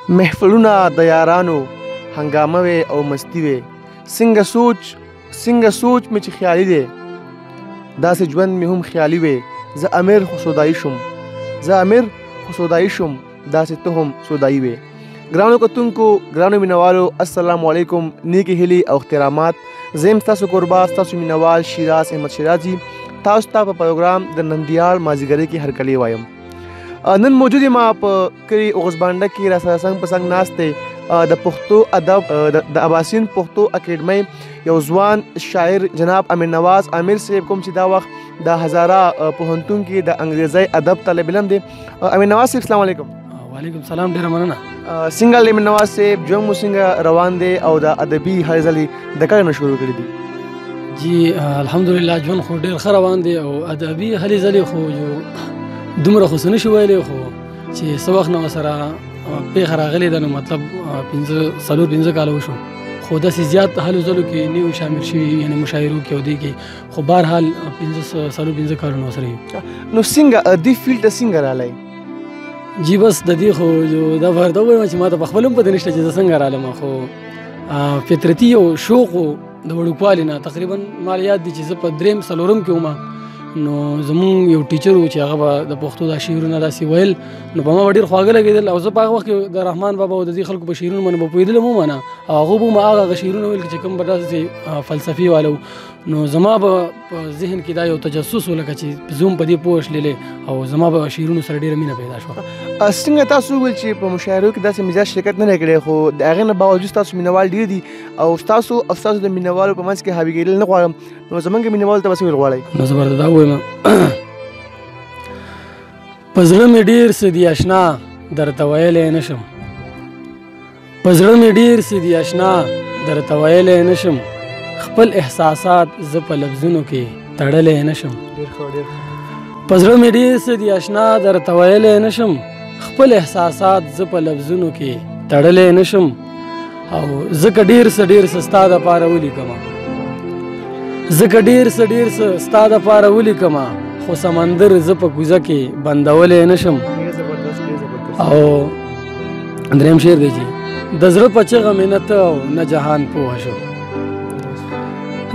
محفلونه د یارانو هنګامه وې او مستی وې څنګه سوچ مې چې خیالي دی داسې ژوند مې هم خیالي وې زه امیر خو سودایي شوم داسې ته هم سودایي وې. ګرانو کتونکو ګرانو مینوالو السلام علیکم نیکې هیلې او احترامات. زه یم ستاسو کوربه ستاسو مینوال شیراز احمد شیرازي تاسو ته په پروګرام د نندیال مازدیګرۍ کې هرکلی وایم. نن موجود یم په کلي اوغوزبانډه کې راسره څنګ په څنګ ناست دی د پښتو ادب د اباسین پښتو اکیډمۍ یو ځوان شاعر جناب امیر نواز امیر صاحب کوم چې دا وخت د هزاره پوهنتون کې د انګریزي ادب طالب علم دی. امیر نواز صاحب السلام علیکم. وعلیکم السلام ډیره مننه. څنګه امیر نواز صاحب ژوند مو څنګه روان دی او د ادبي هلې ځلې د کله نه شروع کړي دي؟ جی الحمدلله ژوند خو ډیر ښه روان دی او ادبي هلې ځلې خو دومره خو څه نشو ویلی خو چې څه وخت نه ورسره پېښه راغلې ده نو مطلب 4-5 کاله وشو خو داسې زیات هلو ځلو کې نه یو شامل شوي یعنې مشاعرو کې او دې کې خو بهرحال 4-5 کالونه ورسره یو. نو څنګه دې فیلډ ته څنګه راغلی؟ جی بس د دې خو دا ورته ووایم چې ما ته په خپل هم پته نشته چې زه څنګه رالم خو فطرتي یو شوق و د وړوکوالي نه تقریبا ما یاد دي چې زه په 3-4 کې وم نو زمونږ یو ټیچر و چې هغه به د پښتو دا شعرونه داسې ویل نو په ما به ډېر خواږه لګېدل او زه په هغه وخت کې د رحمان بابا او د دې خلکو په شعرونو باندې به پوهېدلم هم نه او هغه به ما هغه شعرونه ویل چې کوم به داسې فلسفي والا و نو زما به په ذهن کې دا یو تجسس و لکه چې زه هم په دې پوه شللی او زما به شعرونو سره ډېره مینه پیدا شوه. څنګه تاسو وویل چې په مشاعرو کې داسې مزاج شرکت نه دی کړی خو د هغې نه باوجود ستاسو مینوال ډېر دي او ستاسو د مینوالو په منځ کې حاوي کېدل نه غواړم نو زموږ مینوالو ته به څه ویل غواړئ؟ نو زه به دا ووایم په زړه مې ډېر څه دي اشنا درته ویلی نه شم په زړه مې ډېر څه دي اشنا درته ویلی نه شم خپل احساسات زه په لفظونو کې تړلی نه شم په زړه مې ډېر څه دي اشنا درته ویلی نه شم خپل احساسات زه په لفظونو کې تړلی نه شم او ځکه ډېر څه ستا دپاره ولیکمه ځکه ډېر څه ستا دپاره ولیکمه خو سمندر زه په کوزه کې بندولی نه شم. او دریم شعر دی چې د زړه په چغه مې نه ته او نه جهان پوه شو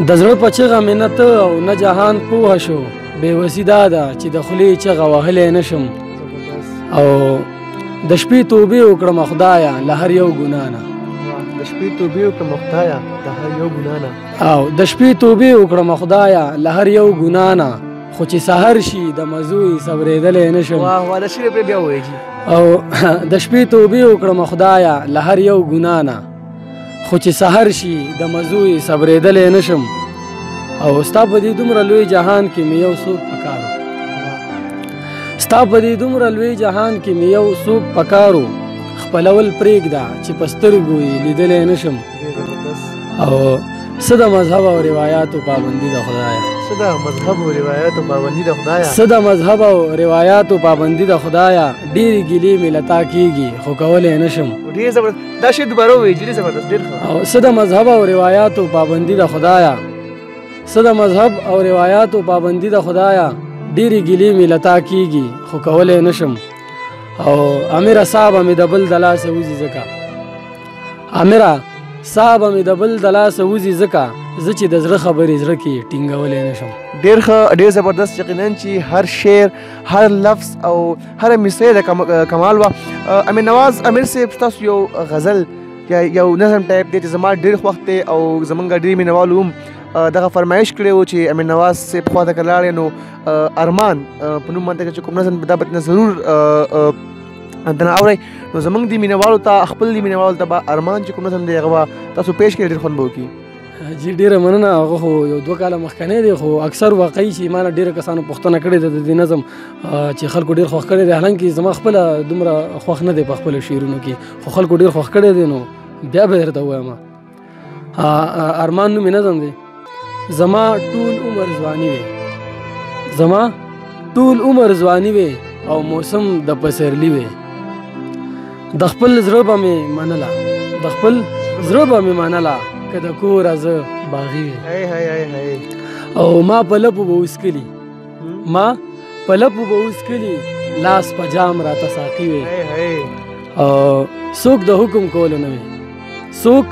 د زړه په چغه مې نه ته او نه جهان پوه شو بېوسي دا ده چې د خولې چغه وهلی نه شم او د شپې توبې وکړمه خدایه له هر یو ګناه نه د شپې توبې وکړمه خدایه له هر یو ګناه نه او د شپې توبې وکړمه خدایه له هر یو ګناه نه خو چې سحر شي د مزوی صبرېدلی نه شم دا شعر پرې بیا ووایي او د شپې توبې وکړمه خدایه له هر یو ګناه نه خو چې سحر شي د مزوی صبرېدلی نه شم او ستا په دې دومره لوی جهان کې مې یو څوک پکار ستا په دې دومره لوی جهان کې مې یو څوک پکار و خپلول پرېږده چې په سترګو یې لیدلی نه شم او څه د مذهب او روایاتو پابندي د خدایه څه د مذهب او روایاتو پابندي د خدایه څه د مذهب او روایاتو پابندي د خدایه ډېرې ګیلې مې له تا کېږي خو کولی نه شم. ډېر زبردست دا شعر دوباره ووایي ډېر زبردست ډېر ښه. او څه د مذهب او روایاتو پابندي د خدایه څه د مذهب او روایاتو پابندي د خدایه ډېرې ګیلې مې له تا کېږي خو کولی نه شم او امیره صاحبه مې د بل د لاسه وځي ځکه امیره صاحبه مې د بل د لاسه وځي ځکه زه چې د زړه خبرې زړه کې ټینګولی نه شم. ډېر ښه ډېر زبردست یقینا چې هر شعر هر لفظ او هره مصرع د کمال وه. امیر نواز امیر صاحب ستاسو یو غزل یا یو نظم ټایپ دی چې زما ډېر خوښ دی او زمونږ ډېر مینوالو هم دغه فرمایش کړی و چې امیر نواز صاحب خواته که لاړې نو ارمان په نوم باندې چې کوم نظم دا به ضرور دنه اورئ نو زمونږ د مینوالو ته خپل د مینوالو ته به ارمان چې کوم نظم دی هغه به تاسو پیش کړئ ډېر خوند به وکړي. جی ډېره مننه هغه خو یو 2 کاله مخکنی دی خو اکثر واقعي چې ما نه ډېره کسانو پوښتنه کړې ده د دې نظم چې خلکو ډېر خوښ کړی دی حالانکې زما خپله دومره خوښ نه دی په خپلو شعرونو کې خو خلکو ډېر خوښ کړی دی نو بیا به درته ووایم. ارمان نومې نظم دی زما ټول عمر ځواني وې او موسم د پسرلي وې د خپل زړه به مې منله که د کوره زه باغي وې او ما په لپو به اوسکلي لاس په جام راته ساقي وې او څوک د حکم کولو نه وي څوک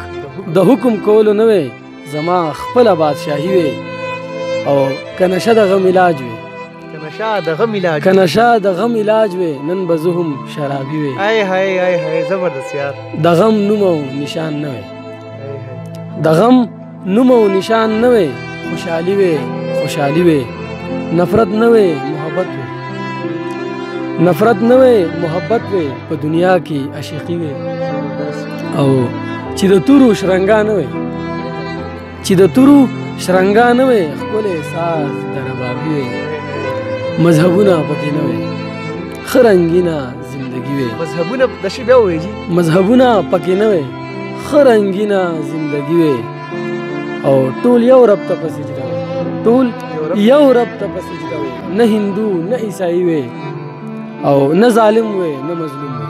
د حکم کولو نه وي زما خپله بادشاهي وي او که نشه د غم علاج وي که نشه د غم علاج وي نن به زه هم شرابي وي زبردست یار د غم نوم او نشان نه وي د غم نوم او نشان نه وي خوشحالي وي خوشحالي وي نفرت نه وي محبت وي نفرت نه وي محبت وي په دنیا کې عاشقي وي او چې د تورو شرنګا نه وي چې د تورو شرنګا نه وي ښکلی ساز د ربابي وي مذهبونه پکې نه وي ښه رنګینه زندګي وي مذهبونه د شي بیا ووایي جي مذهبونه پکې نه وي ښه رنګینه زندګي وي او ټول یو رب ته په سجده وي ټول یو رب ته په سجده وي نه هندو نه عیسائی وي او نه ظالم وي نه مظلوم وي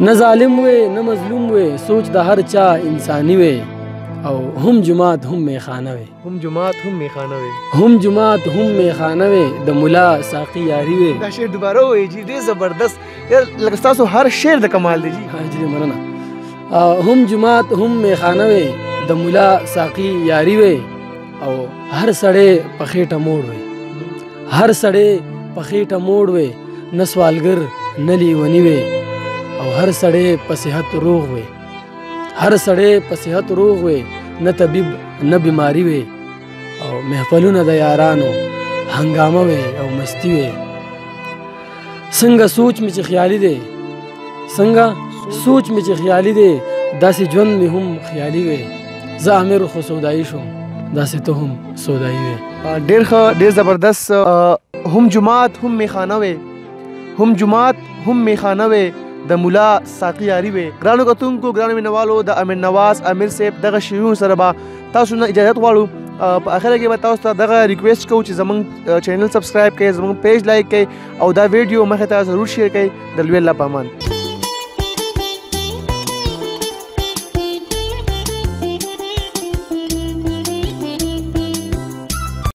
نه ظالم وي نه مظلوم وي سوچ د هر چا انساني وي او هم جماعت هم میخانه وي هم جماعت هم میخانه وي هم جماعت هم میخانه وي د ملا ساقي یاري وي دا شعر دوباره ووایي جي ډېر زبردست لکه ستاسو هر شعر د کمال دی جي حاجري مننه هم جماعت هم میخانه وي د ملا ساقي یاري وي او هر سړی په خېټه موړ وي هر سړی په خېټه موړ وي نه سوالګر نه لیوني وي او هر سړی په صحت روغ وي هر سړی په صحت روغ وي نه طبیب نه بیماری وي او محفلونه د یارانو هنګامه وي او مستی وي څنګه سوچ مې چې خیالي دی څنګه سوچ مې چې خیالي دی داسې ژوند مې هم خیالي وي زه امیر خو سودایي شوم داسې ته هم سودایي وي ډېر ښه ډېر زبردست هم جماعت هم میخانه وي هم جماعت هم میخانه وي د ملا ساقي یاري وي ګرانو کتونکو ګرانو مینوالو د امیر نواز امیر صاحب دغه شعرونو سره به تاسو نه اجازت غواړو په اخره کې به تاسو ته دغه ریکویسټ کوو چې زموږ چینل سبسکرایب کړئ زموږ پیج لایک کړئ او دا ویډیو مخې ته ضرور شیر کړئ د لوی الله په امان